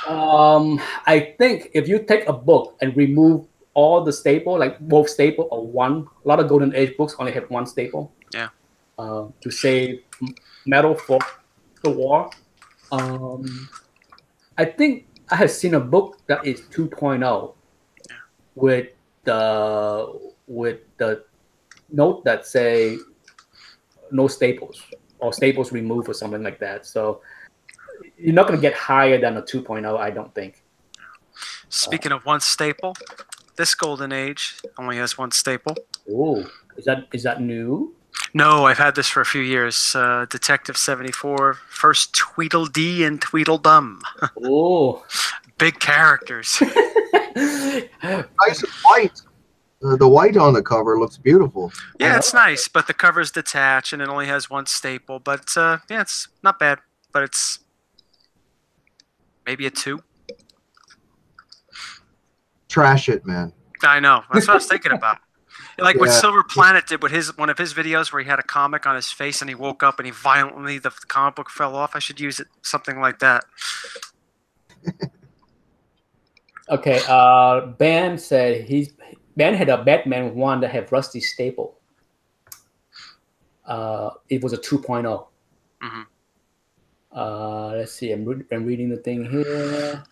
I think if you take a book and remove all the staple, like both staple or one, a lot of Golden Age books only have one staple. Yeah. To save metal for the war. I think I have seen a book that is 2.0 with the note that say no staples or staples removed or something like that. So you're not going to get higher than a 2.0, I don't think. Speaking of one staple, this Golden Age only has one staple. Oh, is that new? No, I've had this for a few years. Detective 74, first Tweedledee and Tweedledum. Oh. Big characters. Nice and white. The white on the cover looks beautiful. Yeah, it's nice, but the cover's detached and it only has one staple. But yeah, it's not bad, but it's maybe a 2. Trash it, man. I know. That's what I was thinking about. Like what Silver Planet did with one of his videos where he had a comic on his face and he woke up and he violently, the comic book fell off. I should use it, something like that. Okay, Ben said Ben had a Batman 1 that had rusty staple. It was a 2.0. Mm-hmm. Let's see, I'm reading the thing here.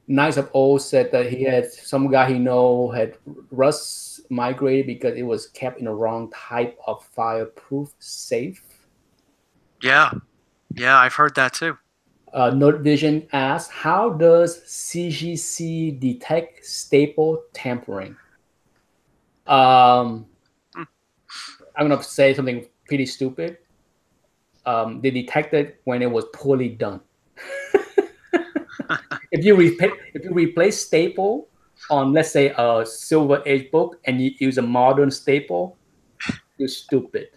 Knights of Old said that he had some guy he know had rust migrated because it was kept in the wrong type of fireproof safe. Yeah, I've heard that too. Note Vision asks, how does CGC detect staple tampering? I'm going to say something pretty stupid. They detected when it was poorly done. If you replace staple on, let's say, a Silver Age book and you use a modern staple, you're stupid.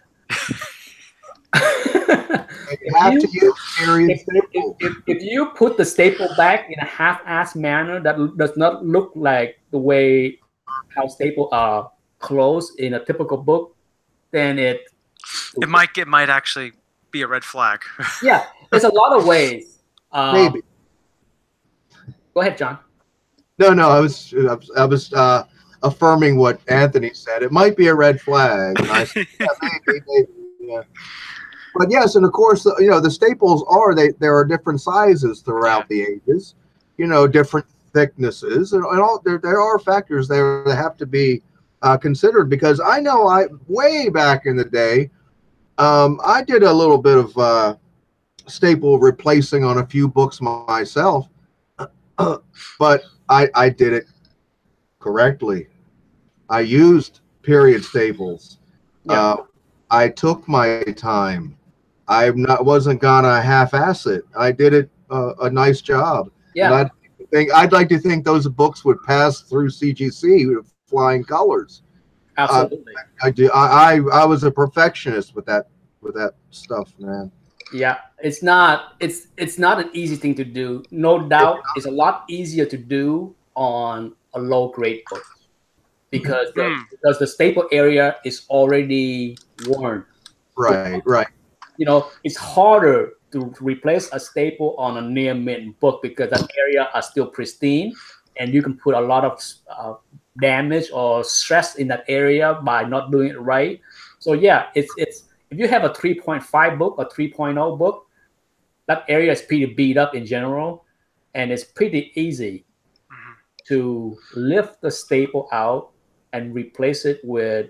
If you put the staple back in a half-assed manner that does not look like the way how staples are closed in a typical book, then it might actually be a red flag. Yeah, there's a lot of ways. Maybe. Go ahead, John. No, I was affirming what Anthony said. It might be a red flag. And I said, maybe, yeah. But yes, and of course, the staples there are different sizes throughout the ages. Different thicknesses, and all there are factors there that have to be considered. Because I know way back in the day, I did a little bit of staple replacing on a few books myself, but I did it correctly. I used period staples. Yeah. I took my time. Wasn't gonna half-ass it. I did it a nice job. Yeah. And I'd like to think those books would pass through CGC with flying colors. Absolutely. I was a perfectionist with that stuff, man. Yeah, it's not an easy thing to do. No doubt, it's a lot easier to do on a low grade book because the staple area is already worn. Right. You know, it's harder to replace a staple on a near mint book because that area are still pristine, and you can put a lot of damage or stress in that area by not doing it right. So yeah, it's if you have a 3.5 book or 3.0 book, that area is pretty beat up in general, and it's pretty easy to lift the staple out and replace it with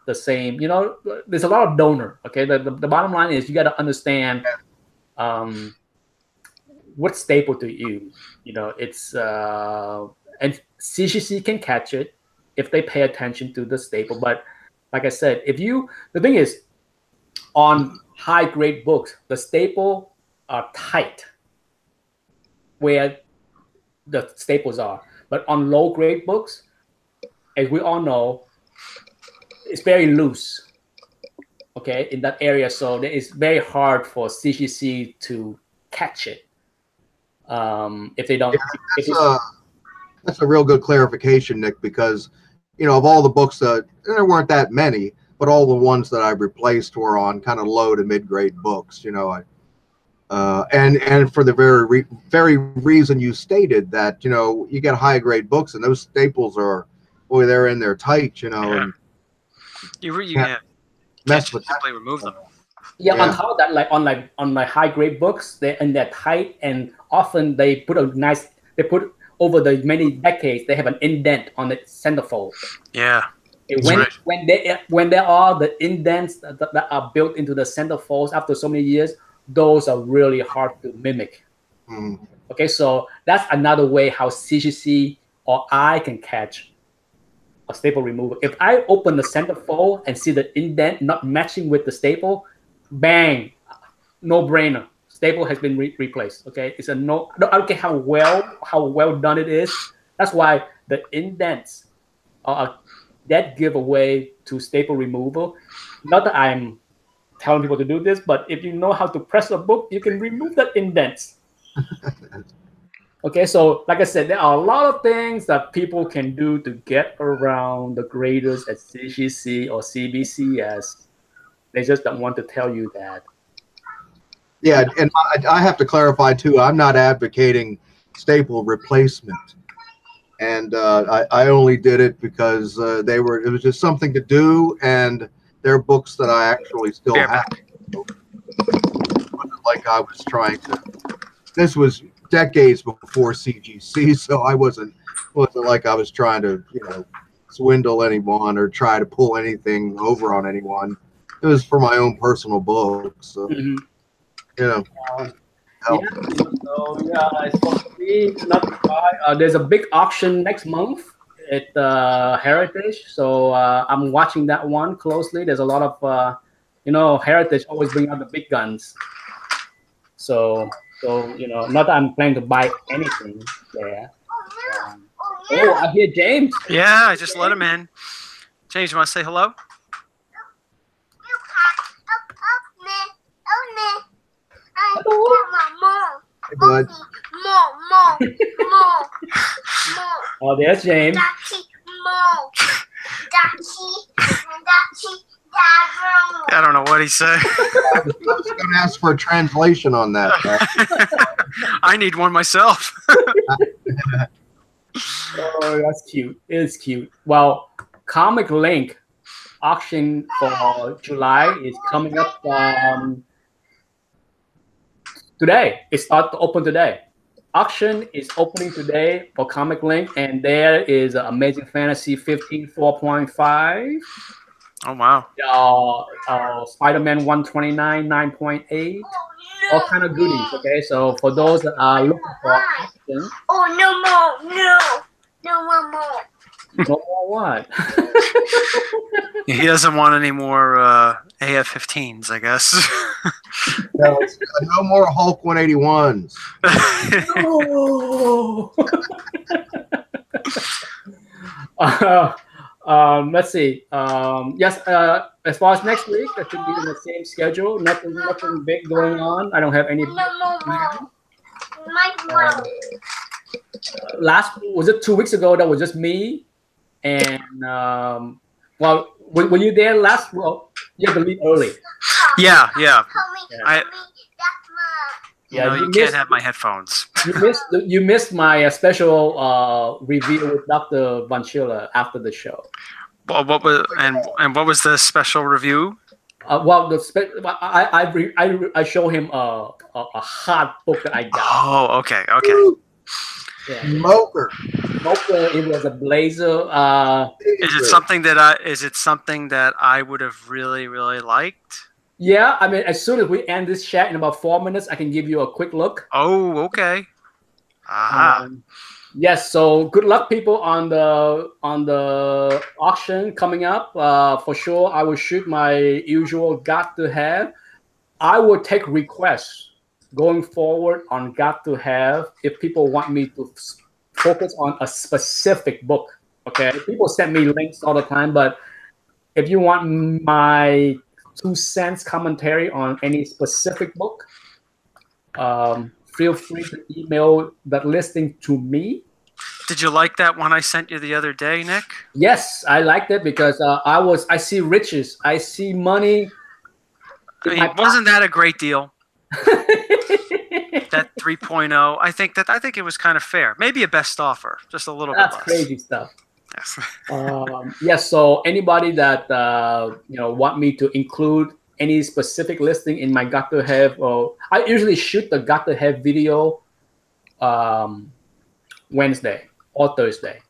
the same. You know, there's a lot of donor. Okay, the bottom line is you got to understand what staple to use. You know, it's and CGC can catch it if they pay attention to the staple. But like I said, the thing is, on high grade books, the staple are tight where the staples are. But on low grade books, as we all know, it's very loose, okay, in that area. So it's very hard for CGC to catch it if they don't. Yeah, that's a real good clarification, Nick, because, you know, of all the books, there weren't that many, but all the ones that I replaced were on kind of low to mid-grade books, you know. And for the very reason you stated, that, you know, you get high-grade books and those staples are, boy, they're in there tight, you know. Yeah. And you can't mess with simply remove them. Yeah, on top of that, like on my high-grade books, they're tight, and often they put over the many decades, they have an indent on the centerfold. Yeah. When there are the indents that are built into the centerfolds after so many years, those are really hard to mimic. Okay, so that's another way how CGC or I can catch a staple removal. If I open the centerfold and see the indent not matching with the staple, bang, no brainer. Staple has been replaced. Okay, it's a no. I don't care how well done it is. That's why the indents are that giveaway to staple removal. Not that I'm telling people to do this, but if you know how to press a book, you can remove that indents. Okay, so like I said, there are a lot of things that people can do to get around the graders at CGC or CBCS. They just don't want to tell you that. Yeah, and I have to clarify too, I'm not advocating staple replacement. And I only did it because it was just something to do, and they're books that I actually still have. It wasn't like I was trying to. This was decades before CGC, so I wasn't like I was trying to, you know, swindle anyone or try to pull anything over on anyone. It was for my own personal books. So, you know. It's supposed to be there's a big auction next month at Heritage, so I'm watching that one closely. There's a lot of Heritage always bring out the big guns, so you know, not that I'm planning to buy anything there. I hear James. Yeah, I just let him in. James, you want to say hello? Hey, bud. Oh, there's James. I don't know what he said. I was going to ask for a translation on that. I need one myself. Oh, that's cute. It's cute. Well, Comic Link auction for July is coming up today. It starts to open today. auction is opening today for Comic Link, and there is Amazing Fantasy 15 4.5. Oh wow. Spider-Man 129 9.8. All kind of goodies. Okay, so for those that are looking for auction, Oh, no more. no more what? He doesn't want any more AF-15s, I guess. No, no more Hulk 181s. No. Let's see. Yes, as far as next week, that should be in the same schedule. Nothing big going on. I don't have any. Last was it 2 weeks ago? That was just me, and well, were you there last? Well, you have to leave early. Yeah. Yeah, you can't have my headphones. You missed my special review with Dr. Von Schiller after the show. Well, what was the special review? Well, I show him a hot book that I got. Oh, okay. Yeah. Smoker. It was a blazer. Is it something that I would have really, really liked? Yeah, I mean, as soon as we end this chat in about 4 minutes, I can give you a quick look. Oh, okay. Aha. Yes, so good luck, people, on the auction coming up. For sure, I will shoot my usual got to have. I will take requests going forward on got to have if people want me to focus on a specific book. Okay, people send me links all the time, but if you want my 2 cents commentary on any specific book, feel free to email that listing to me. Did you like that one I sent you the other day, Nick? Yes, I liked it because I see riches, I see money. I mean, wasn't that a great deal? That 3.0, I think it was kind of fair. Maybe a best offer, just a little bit less. That's crazy stuff. Yes. Yes. So anybody that want me to include any specific listing in my got to have, I usually shoot the got to have video Wednesday or Thursday.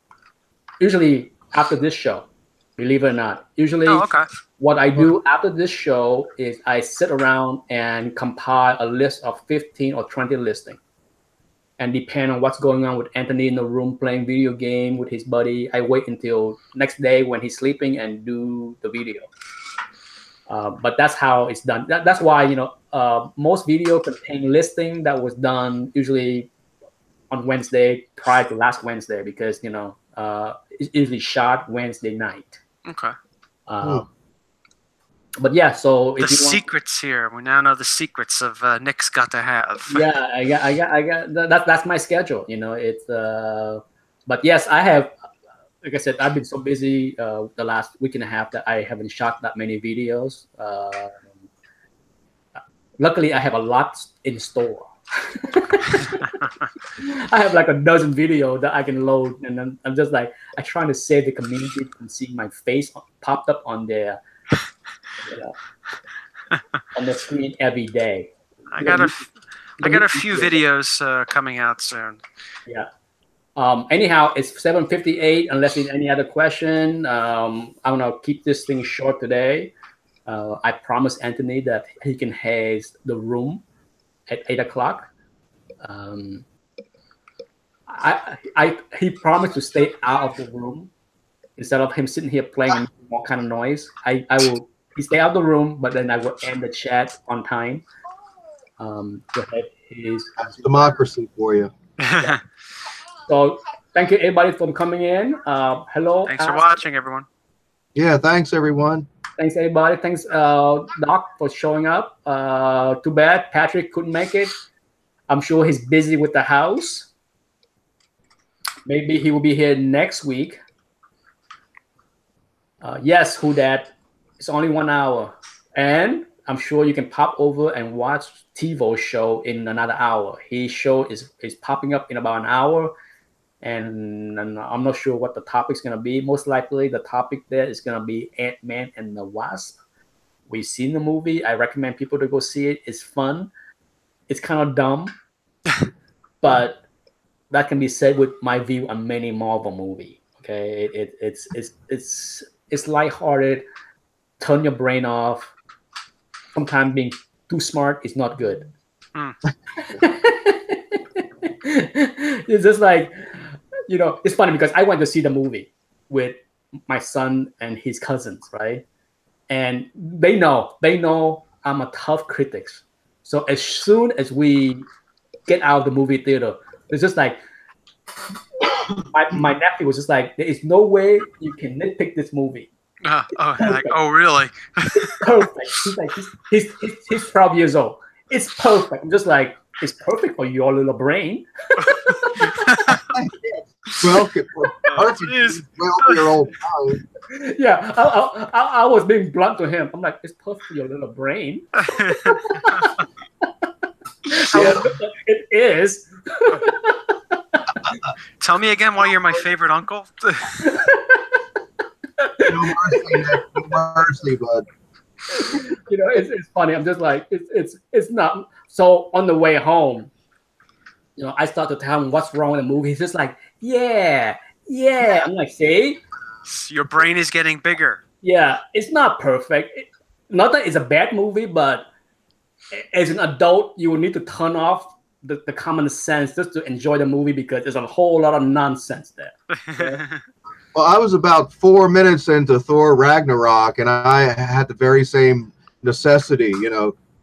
Usually after this show, believe it or not. Usually, what I do after this show is I sit around and compile a list of 15 or 20 listings. And depending on what's going on with Anthony in the room playing video game with his buddy, I wait until next day when he's sleeping and do the video. But that's how it's done. That's why most video contain listing that was done usually on Wednesday prior to last Wednesday because it's usually shot Wednesday night. Okay. But yeah, so the secrets here. We now know the secrets of Nick's got to have. Yeah, I got that's my schedule. It's but yes, I have. Like I said, I've been so busy the last week and a half that I haven't shot that many videos. Luckily, I have a lot in store. I have like a dozen videos that I can load, and I'm just like I'm trying to save the community from seeing my face popped up on their on the screen every day. I got a few videos coming out soon. Yeah. Anyhow, it's 7:58. Unless there's any other question, I'm gonna keep this thing short today. I promised Anthony that he can haze the room at 8 o'clock. He promised to stay out of the room instead of him sitting here playing all kind of noise. He stay out of the room, but then I will end the chat on time. That's democracy for you. Yeah. So thank you everybody for coming in. Hello. Thanks for watching, everyone. Yeah, thanks everyone. Thanks everybody. Thanks Doc for showing up. Too bad Patrick couldn't make it. I'm sure he's busy with the house. Maybe he will be here next week. Yes, Who Dat? It's only 1 hour. And I'm sure you can pop over and watch TiVo's show in another hour. His show is popping up in about an hour. And I'm not sure what the topic's going to be. Most likely the topic there is going to be Ant-Man and the Wasp. We've seen the movie. I recommend people to go see it. It's fun. It's kind of dumb. But that can be said with my view on many Marvel movie. Okay, it's lighthearted, turn your brain off. Sometimes being too smart is not good. It's just like, it's funny because I went to see the movie with my son and his cousins, right? And they know I'm a tough critic. So as soon as we get out of the movie theater, it's just like my nephew was just like, there is no way you can nitpick this movie. Oh, really? It's perfect. He's like, he's 12 years old. It's perfect. I'm just like, it's perfect for your little brain. Well, for 12-year-old mind. Yeah, I was being blunt to him. I'm like, it's perfect for your little brain. It is. Tell me again why you're my favorite uncle. No mercy, bud. It's funny. I'm just like, it's not. So on the way home, I start to tell him what's wrong with the movie. He's just like, yeah. I'm like, see? Your brain is getting bigger. Yeah, it's not perfect. Not that it's a bad movie, but as an adult, you will need to turn off the common sense just to enjoy the movie because there's a whole lot of nonsense there. Okay? Well, I was about 4 minutes into Thor Ragnarok, and I had the very same necessity,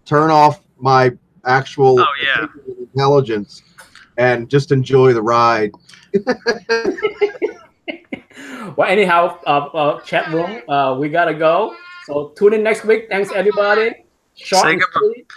turn off my actual intelligence and just enjoy the ride. Well, anyhow, chat room, we gotta go. So tune in next week. Thanks, everybody. Short and sweet.